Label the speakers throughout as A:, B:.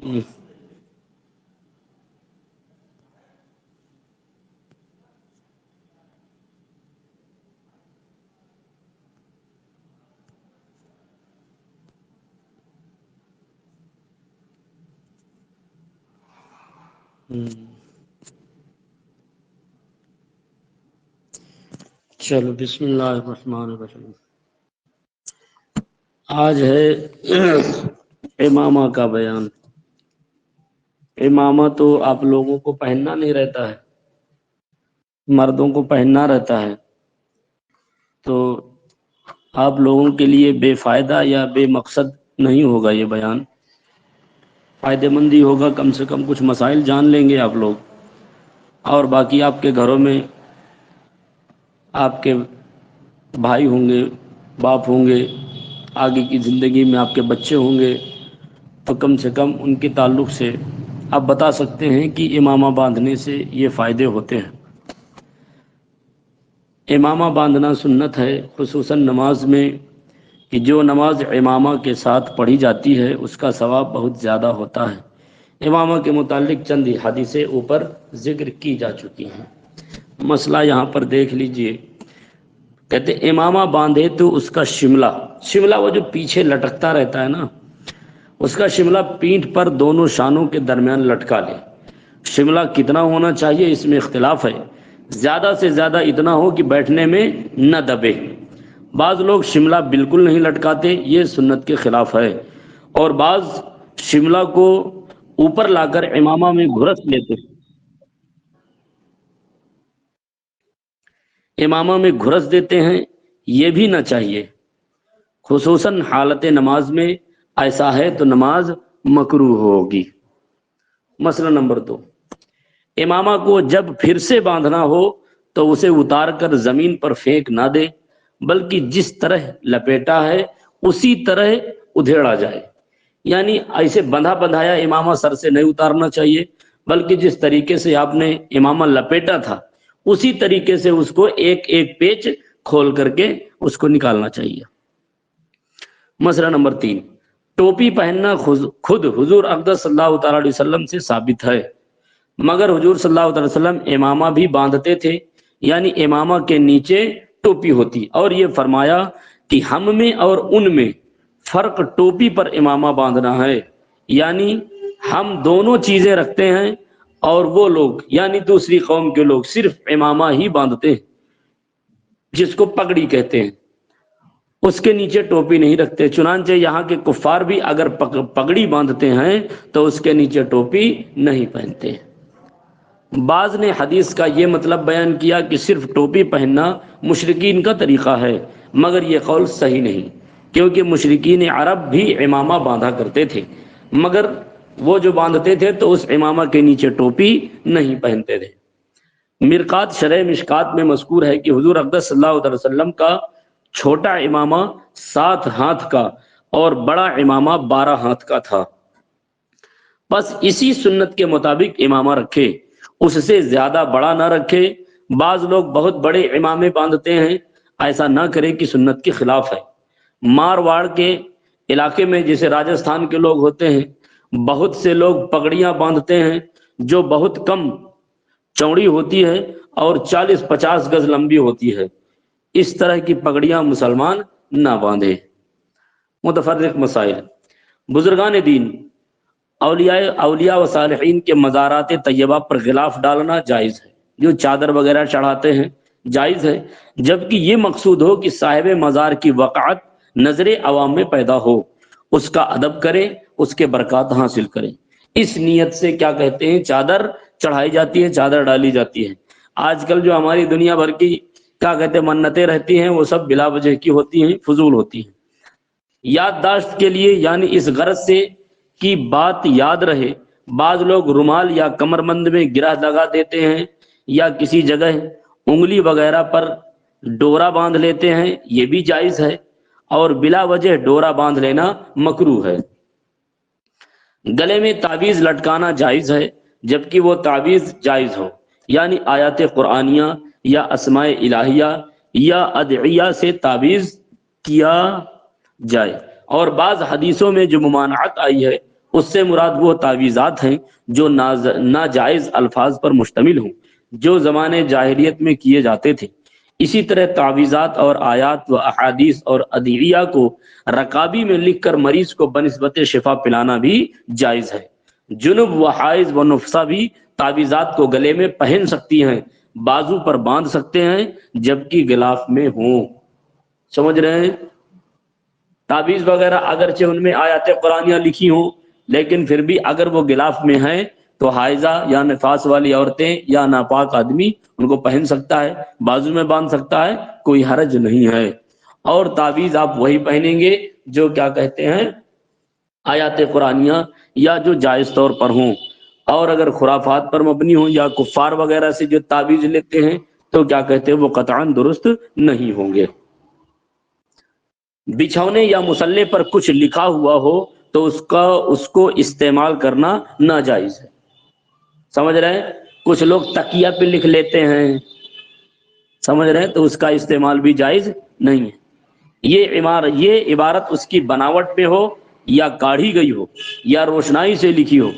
A: ہم، ہم۔ چلو بسم اللہ الرحمن الرحیم۔ آج ہے امامہ کا بیان۔ امامہ تو آپ لوگوں کو پہننا نہیں رہتا ہے، مردوں کو پہننا رہتا ہے، تو آپ لوگوں کے لیے بے فائدہ یا بے مقصد نہیں ہوگا یہ بیان، فائدہ مند ہی ہوگا، کم سے کم کچھ مسائل جان لیں گے آپ لوگ، اور باقی آپ کے گھروں میں آپ کے بھائی ہوں گے، باپ ہوں گے، آگے کی زندگی میں آپ کے بچے ہوں گے، تو کم سے کم ان کے تعلق سے آپ بتا سکتے ہیں کہ امامہ باندھنے سے یہ فائدے ہوتے ہیں۔ امامہ باندھنا سنت ہے، خصوصاً نماز میں، کہ جو نماز امامہ کے ساتھ پڑھی جاتی ہے اس کا ثواب بہت زیادہ ہوتا ہے۔ امامہ کے متعلق چند حدیثیں اوپر ذکر کی جا چکی ہیں۔ مسئلہ یہاں پر دیکھ لیجئے، کہتے امامہ باندھے تو اس کا شملہ وہ جو پیچھے لٹکتا رہتا ہے نا، اس کا شملہ پیٹھ پر دونوں شانوں کے درمیان لٹکا لے۔ شملہ کتنا ہونا چاہیے اس میں اختلاف ہے، زیادہ سے زیادہ اتنا ہو کہ بیٹھنے میں نہ دبے۔ بعض لوگ شملہ بالکل نہیں لٹکاتے، یہ سنت کے خلاف ہے، اور بعض شملہ کو اوپر لا کر امامہ میں گھرس لیتے، امامہ میں گھرس دیتے ہیں، یہ بھی نہ چاہیے۔ خصوصاً حالت نماز میں ایسا ہے تو نماز مکروہ ہوگی۔ مسئلہ نمبر 2، امامہ کو جب پھر سے باندھنا ہو تو اسے اتار کر زمین پر پھینک نہ دے، بلکہ جس طرح لپیٹا ہے اسی طرح ادھیڑا جائے۔ یعنی ایسے بندھا بندھایا امامہ سر سے نہیں اتارنا چاہیے، بلکہ جس طریقے سے آپ نے امامہ لپیٹا تھا اسی طریقے سے اس کو ایک ایک پیچ کھول کر کے اس کو نکالنا چاہیے۔ مسئلہ نمبر 3، ٹوپی پہننا خود حضور اقدس صلی اللہ تعالی علیہ وسلم سے ثابت ہے، مگر حضور صلی اللہ تعالی وسلم امامہ بھی باندھتے تھے، یعنی امامہ کے نیچے ٹوپی ہوتی، اور یہ فرمایا کہ ہم میں اور ان میں فرق ٹوپی پر امامہ باندھنا ہے، یعنی ہم دونوں چیزیں رکھتے ہیں، اور وہ لوگ یعنی دوسری قوم کے لوگ صرف امامہ ہی باندھتے ہیں، جس کو پگڑی کہتے ہیں، اس کے نیچے ٹوپی نہیں رکھتے۔ چنانچہ یہاں کے کفار بھی اگر پگڑی باندھتے ہیں تو اس کے نیچے ٹوپی نہیں پہنتے۔ بعض نے حدیث کا یہ مطلب بیان کیا کہ صرف ٹوپی پہننا مشرکین کا طریقہ ہے، مگر یہ قول صحیح نہیں، کیونکہ مشرکین عرب بھی امامہ باندھا کرتے تھے، مگر وہ جو باندھتے تھے تو اس امامہ کے نیچے ٹوپی نہیں پہنتے تھے۔ مرقات شرح مشکات میں مذکور ہے کہ حضور اقدس صلی اللہ علیہ وسلم کا چھوٹا امامہ 7 ہاتھ کا اور بڑا امامہ 12 ہاتھ کا تھا، بس اسی سنت کے مطابق امامہ رکھے، اس سے زیادہ بڑا نہ رکھے۔ بعض لوگ بہت بڑے امامے باندھتے ہیں، ایسا نہ کرے کہ سنت کے خلاف ہے۔ مارواڑ کے علاقے میں جیسے راجستھان کے لوگ ہوتے ہیں، بہت سے لوگ پگڑیاں باندھتے ہیں جو بہت کم چوڑی ہوتی ہے اور 40-50 گز لمبی ہوتی ہے۔ اس طرح کی پگڑیاں مسلمان نہ باندھے۔ متفرق مسائل، بزرگان دین، اولیاء و صالحین کے مزارات طیبہ پر غلاف ڈالنا جائز ہے، جو چادر وغیرہ چڑھاتے ہیں جائز ہے، جبکہ یہ مقصود ہو کہ صاحب مزار کی وقعت نظر عوام میں پیدا ہو، اس کا ادب کریں، اس کے برکات حاصل کریں۔ اس نیت سے کیا کہتے ہیں چادر چڑھائی جاتی ہے، چادر ڈالی جاتی ہے۔ آج کل جو ہماری دنیا بھر کی کیا کہتے ہیں منتیں رہتی ہیں، وہ سب بلا وجہ کی ہوتی ہیں، فضول ہوتی ہیں۔ یادداشت کے لیے یعنی اس غرض سے کہ بات یاد رہے، بعض لوگ رومال یا کمربند میں گرہ لگا دیتے ہیں، یا کسی جگہ انگلی وغیرہ پر ڈورا باندھ لیتے ہیں، یہ بھی جائز ہے، اور بلا وجہ ڈورا باندھ لینا مکروہ ہے۔ گلے میں تعویذ لٹکانا جائز ہے، جبکہ وہ تعویذ جائز ہو، یعنی آیات قرآنیہ یا اسماء الہیہ یا ادعیہ سے تعویذ کیا جائے، اور بعض حدیثوں میں جو ممانعت آئی ہے اس سے مراد وہ تعویذات ہیں جو ناجائز الفاظ پر مشتمل ہوں، جو زمانے جاہلیت میں کیے جاتے تھے۔ اسی طرح تعویذات اور آیات و احادیث اور ادعیہ کو رکابی میں لکھ کر مریض کو بنسبت شفا پلانا بھی جائز ہے۔ جنب و حائض و نفسہ بھی تعویذات کو گلے میں پہن سکتی ہیں، بازو پر باندھ سکتے ہیں جبکہ غلاف میں ہوں۔ سمجھ رہے ہیں؟ تعویذ وغیرہ اگرچہ ان میں آیات قرآنیہ لکھی ہوں، لیکن پھر بھی اگر وہ غلاف میں ہیں تو حائضہ یا نفاس والی عورتیں یا ناپاک آدمی ان کو پہن سکتا ہے، بازو میں باندھ سکتا ہے، کوئی حرج نہیں ہے۔ اور تعویذ آپ وہی پہنیں گے جو کیا کہتے ہیں آیات قرآنیہ یا جو جائز طور پر ہوں، اور اگر خرافات پر مبنی ہوں یا کفار وغیرہ سے جو تعویذ لیتے ہیں تو کیا کہتے ہیں وہ قطعاً درست نہیں ہوں گے۔ بچھونے یا مصلے پر کچھ لکھا ہوا ہو تو اس کو استعمال کرنا ناجائز ہے۔ سمجھ رہے ہیں؟ کچھ لوگ تکیہ پہ لکھ لیتے ہیں، سمجھ رہے ہیں، تو اس کا استعمال بھی جائز نہیں ہے۔ یہ عبارت اس کی بناوٹ پہ ہو یا کاڑھی گئی ہو یا روشنائی سے لکھی ہو،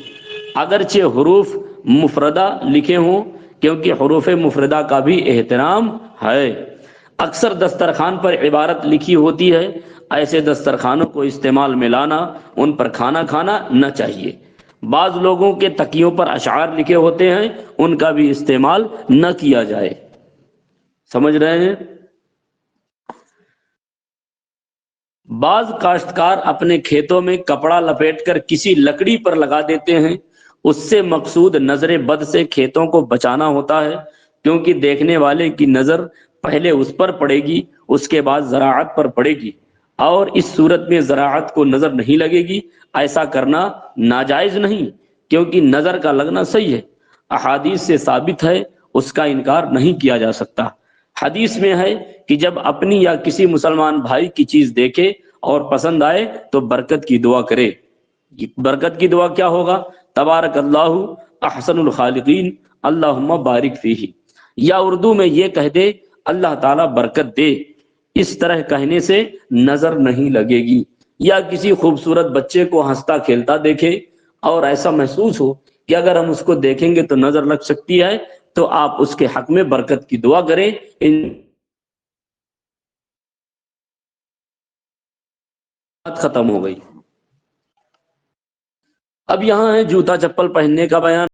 A: اگرچہ حروف مفردہ لکھے ہوں، کیونکہ حروف مفردہ کا بھی احترام ہے۔ اکثر دسترخوان پر عبارت لکھی ہوتی ہے، ایسے دسترخوانوں کو استعمال میں لانا، ان پر کھانا کھانا نہ چاہیے۔ بعض لوگوں کے تکیوں پر اشعار لکھے ہوتے ہیں، ان کا بھی استعمال نہ کیا جائے۔ سمجھ رہے ہیں؟ بعض کاشتکار اپنے کھیتوں میں کپڑا لپیٹ کر کسی لکڑی پر لگا دیتے ہیں، اس سے مقصود نظر بد سے کھیتوں کو بچانا ہوتا ہے، کیونکہ دیکھنے والے کی نظر پہلے اس پر پڑے گی، اس کے بعد زراعت پر پڑے گی، اور اس صورت میں زراعت کو نظر نہیں لگے گی۔ ایسا کرنا ناجائز نہیں، کیونکہ نظر کا لگنا صحیح ہے، احادیث سے ثابت ہے، اس کا انکار نہیں کیا جا سکتا۔ حدیث میں ہے کہ جب اپنی یا کسی مسلمان بھائی کی چیز دیکھے اور پسند آئے تو برکت کی دعا کرے۔ برکت کی دعا کیا ہوگا؟ تبارک اللہ احسن الخالقین اللہم بارک فیہ، یا اردو میں یہ کہہ دے اللہ تعالیٰ برکت دے۔ اس طرح کہنے سے نظر نہیں لگے گی۔ یا کسی خوبصورت بچے کو ہنستا کھیلتا دیکھے اور ایسا محسوس ہو کہ اگر ہم اس کو دیکھیں گے تو نظر لگ سکتی ہے، تو آپ اس کے حق میں برکت کی دعا کریں۔ ختم ہو گئی۔ اب یہاں ہے جوتا چپل پہننے کا بیان۔